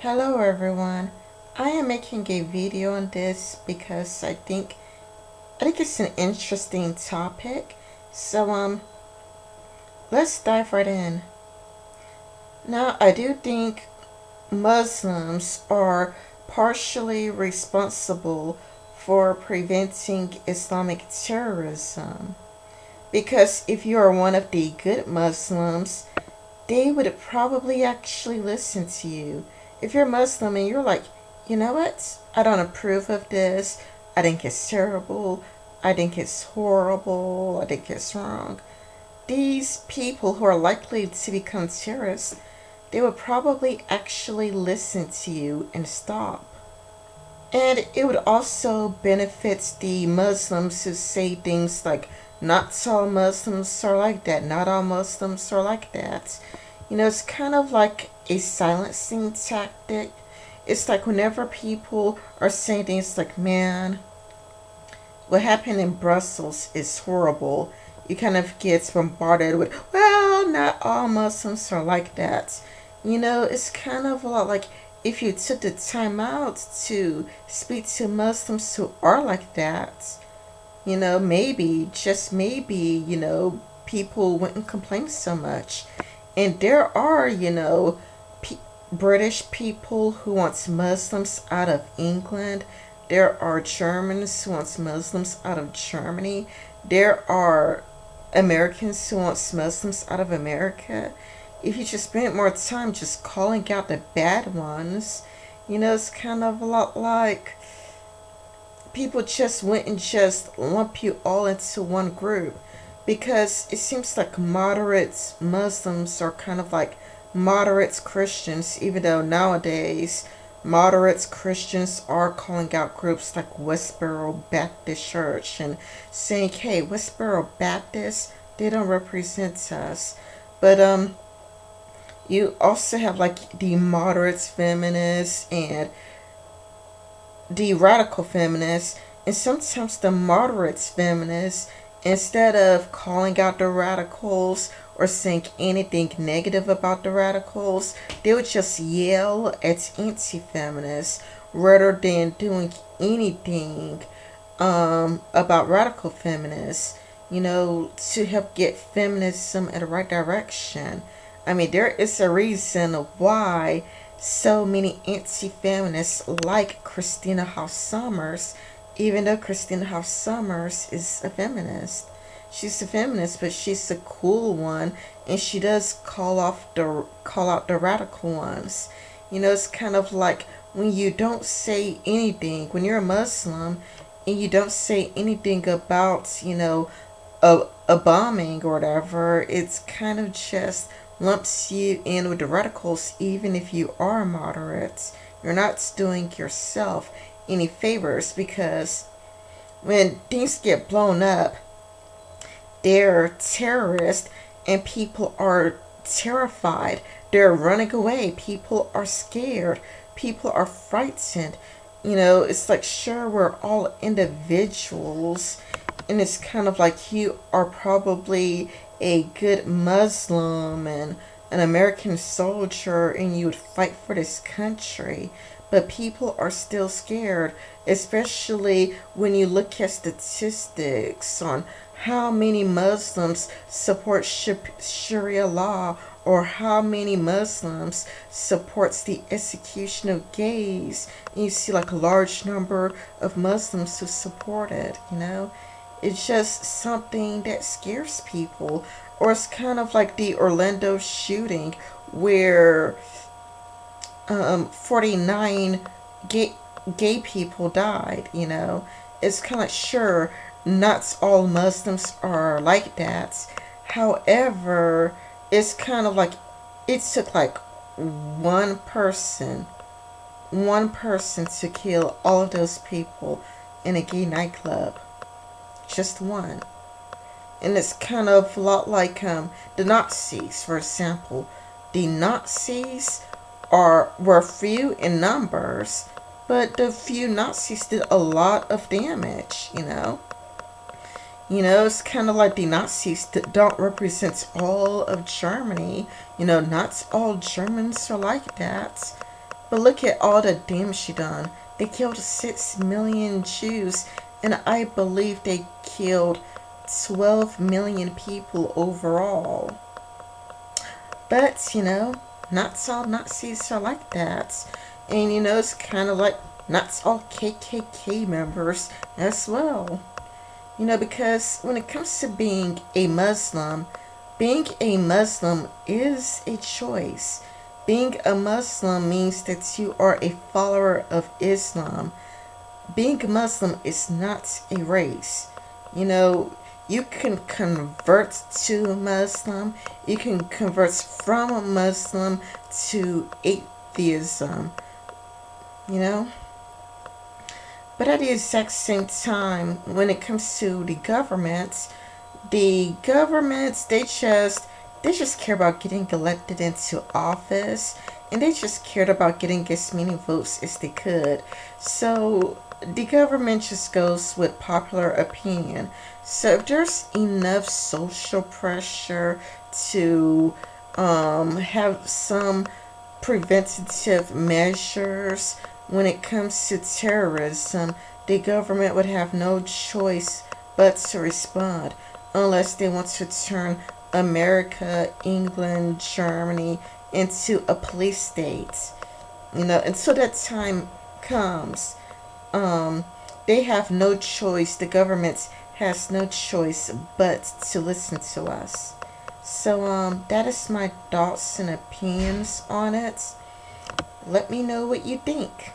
Hello everyone. I am making a video on this because I think it's an interesting topic. So let's dive right in. Now, I do think Muslims are partially responsible for preventing Islamic terrorism, because if you are one of the good Muslims, they would probably actually listen to you. If you're Muslim and you're like, you know what? I don't approve of this. I think it's terrible. I think it's horrible. I think it's wrong. These people who are likely to become terrorists, they would probably actually listen to you and stop. And it would also benefit the Muslims who say things like, not all Muslims are like that, not all Muslims are like that. It's kind of like a silencing tactic. It's like whenever people are saying things like, man, what happened in Brussels is horrible, you kind of get bombarded with, well, not all Muslims are like that. It's kind of a lot like if you took the time out to speak to Muslims who are like that, maybe, just maybe, people wouldn't complain so much. And there are, British people who want Muslims out of England. There are Germans who want Muslims out of Germany. There are Americans who want Muslims out of America. If you just spent more time just calling out the bad ones, it's kind of a lot like people just went and just lump you all into one group, because it seems like moderate Muslims are kind of like moderate Christians, even though nowadays moderate Christians are calling out groups like Westboro Baptist Church and saying, hey, Westboro Baptist, they don't represent us. But you also have like the moderate feminists and the radical feminists, and sometimes the moderate feminists, instead of calling out the radicals or saying anything negative about the radicals, they would just yell at anti-feminists rather than doing anything about radical feminists, to help get feminism in the right direction. I mean, there is a reason why so many anti-feminists like Christina House Sommers, even though Christina House Sommers is a feminist. She's a feminist, but she's a cool one, and she does call out the radical ones. It's kind of like when you don't say anything, when you're a Muslim and you don't say anything about, a bombing or whatever, it's kind of just lumps you in with the radicals. Even if you are moderate, you're not doing yourself any favors, because when things get blown up, they're terrorists and people are terrified. They're running away. People are scared. People are frightened. It's like, sure, we're all individuals, and it's kind of like you are probably a good Muslim and an American soldier, and you would fight for this country, but people are still scared, especially when you look at statistics on how many Muslims support Sharia law, or how many Muslims supports the execution of gays. And you see like a large number of Muslims who support it. It's just something that scares people. Or it's kind of like the Orlando shooting where 49 gay people died. It's kind of like, sure, not all Muslims are like that. However, it's kind of like it took like one person to kill all of those people in a gay nightclub. Just one. And it's kind of a lot like the Nazis, for example. The Nazis were few in numbers, but the few Nazis did a lot of damage. It's kind of like the Nazis that don't represent all of Germany. Not all Germans are like that. But look at all the damage done. They killed 6 million Jews, and I believe they killed 12 million people overall. But, not all Nazis are like that. And, it's kind of like not all KKK members as well. Because when it comes to being a Muslim is a choice. Being a Muslim means that you are a follower of Islam. Being a Muslim is not a race. You can convert to Muslim. You can convert from Muslim to atheism. But at the exact same time, when it comes to the governments, they just care about getting elected into office, and they just cared about getting as many votes as they could. So the government just goes with popular opinion. So if there's enough social pressure to have some preventative measures when it comes to terrorism, the government would have no choice but to respond, unless they want to turn America, England, Germany into a police state. Until that time comes, they have no choice. The government has no choice but to listen to us. So that is my thoughts and opinions on it. Let me know what you think.